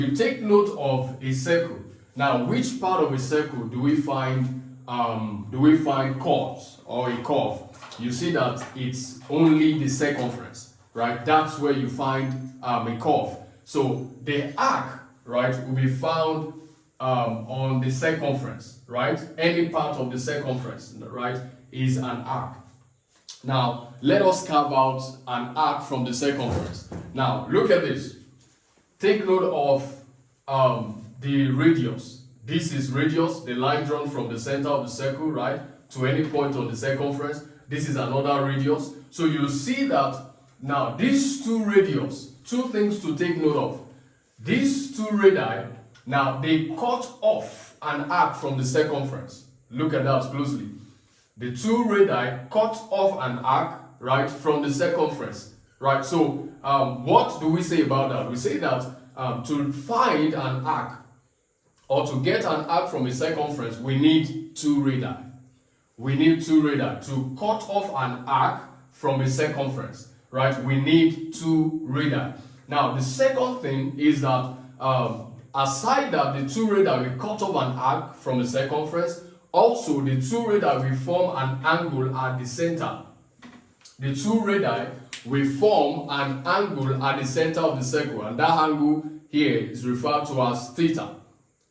You take note of a circle. Now, which part of a circle do we find curves or a curve? You see that it's only the circumference, right? That's where you find a curve. So the arc, right, will be found on the circumference, right? Any part of the circumference, right, is an arc. Now, let us carve out an arc from the circumference. Now, look at this. Take note of the radius. This is radius, the line drawn from the center of the circle, right, to any point on the circumference. This is another radius. So you see that now these two radius, two things to take note of. These two radii, now they cut off an arc from the circumference. Look at that closely. The two radii cut off an arc, right, from the circumference, right? So what do we say about that? We say that to find an arc or to get an arc from a circumference, we need two radii. We need two radii. To cut off an arc from a circumference, right, we need two radii. Now, the second thing is that aside that the two radii will cut off an arc from a circumference, also the two radii will form an angle at the center. The two radii will form an angle at the center of the circle, and that angle here is referred to as theta,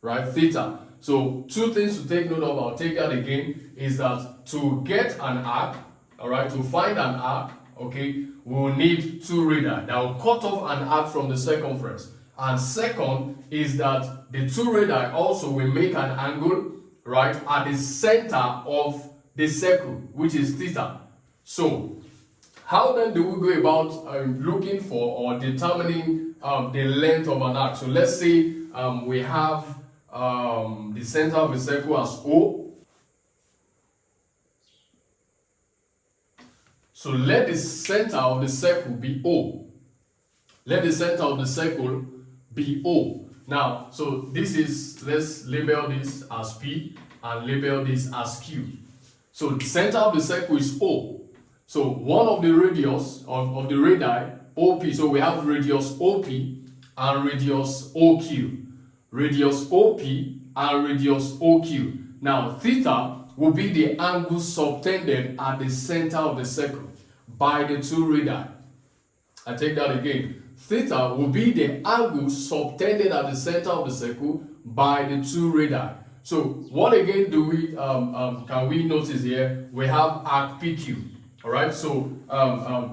right? Theta. So two things to take note of, I'll take that again, is that to get an arc, all right, to find an arc, okay, we will need two radii that will cut off an arc from the circumference. And second is that the two radii also will make an angle, right, at the center of the circle, which is theta. So how then do we go about looking for or determining the length of an arc? So let's say we have the center of a circle as O. So let the center of the circle be O. Let the center of the circle be O. Now, so this is, let's label this as P and label this as Q. So the center of the circle is O. So one of the radius of the radii, OP, so we have radius OP and radius OQ. Radius OP and radius OQ. Now, theta will be the angle subtended at the center of the circle by the two radii. I take that again. Theta will be the angle subtended at the center of the circle by the two radii. So what again do we can we notice here? We have arc PQ. All right. So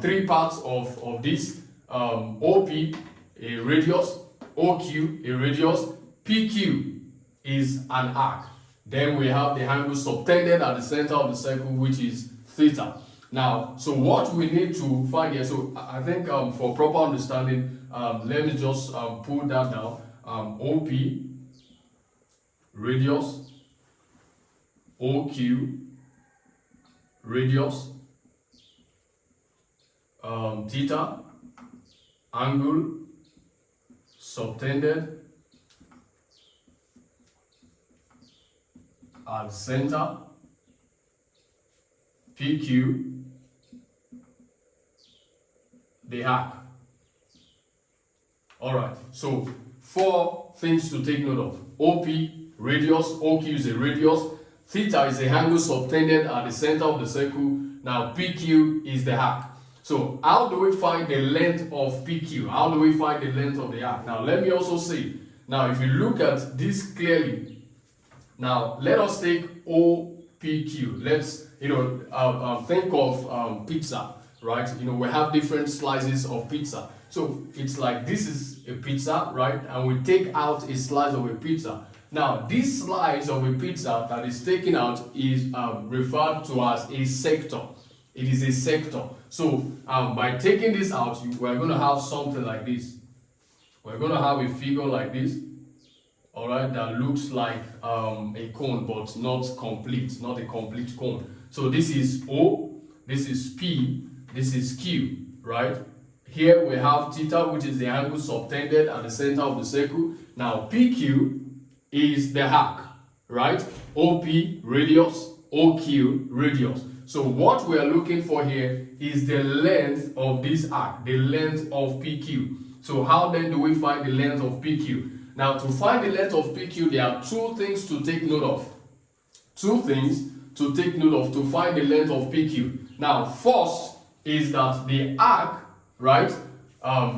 three parts of this: OP, a radius; OQ, a radius; PQ is an arc. Then we have the angle subtended at the center of the circle, which is theta. Now, so what we need to find here, so I think for proper understanding, let me just pull that down. OP, radius; OQ, radius; theta, angle subtended at center; PQ, the arc. All right, so four things to take note of: OP, radius; OQ is a radius; theta is the angle subtended at the center of the circle. Now PQ is the arc. So how do we find the length of PQ? How do we find the length of the arc? Now let me also say, now if you look at this clearly, now let us take OPQ. Let's think of pizza, right? We have different slices of pizza. So it's like this is a pizza, right? And we take out a slice of a pizza. Now this slice of a pizza that is taken out is referred to as a sector. It is a sector. So by taking this out, we're going to have something like this. We're going to have a figure like this, all right, that looks like a cone, but not complete, not a complete cone. So this is O, this is P, this is Q, right? Here we have theta, which is the angle subtended at the center of the circle. Now PQ is the arc, right? OP, radius; OQ, radius. So what we are looking for here is the length of this arc, the length of PQ. So how then do we find the length of PQ? Now, to find the length of PQ, there are two things to take note of. Two things to take note of to find the length of PQ. Now, first is that the arc, right,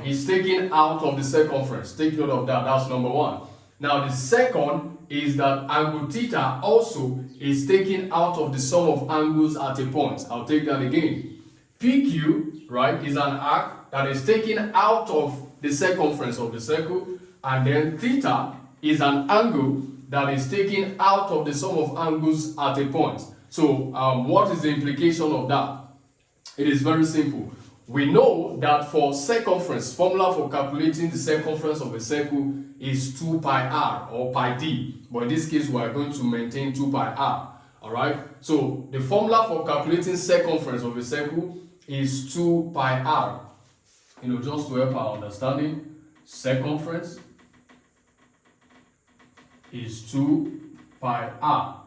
is taken out of the circumference. Take note of that. That's number one. Now, the second is that angle theta also is taken out of the sum of angles at a point. I'll take that again. PQ, right, is an arc that is taken out of the circumference of the circle, and then theta is an angle that is taken out of the sum of angles at a point. So, what is the implication of that? It is very simple. We know that for circumference, formula for calculating the circumference of a circle is 2 pi r or pi d. But in this case, we are going to maintain 2 pi r. Alright? So, the formula for calculating circumference of a circle is 2 pi r. Just to help our understanding, circumference is 2 pi r.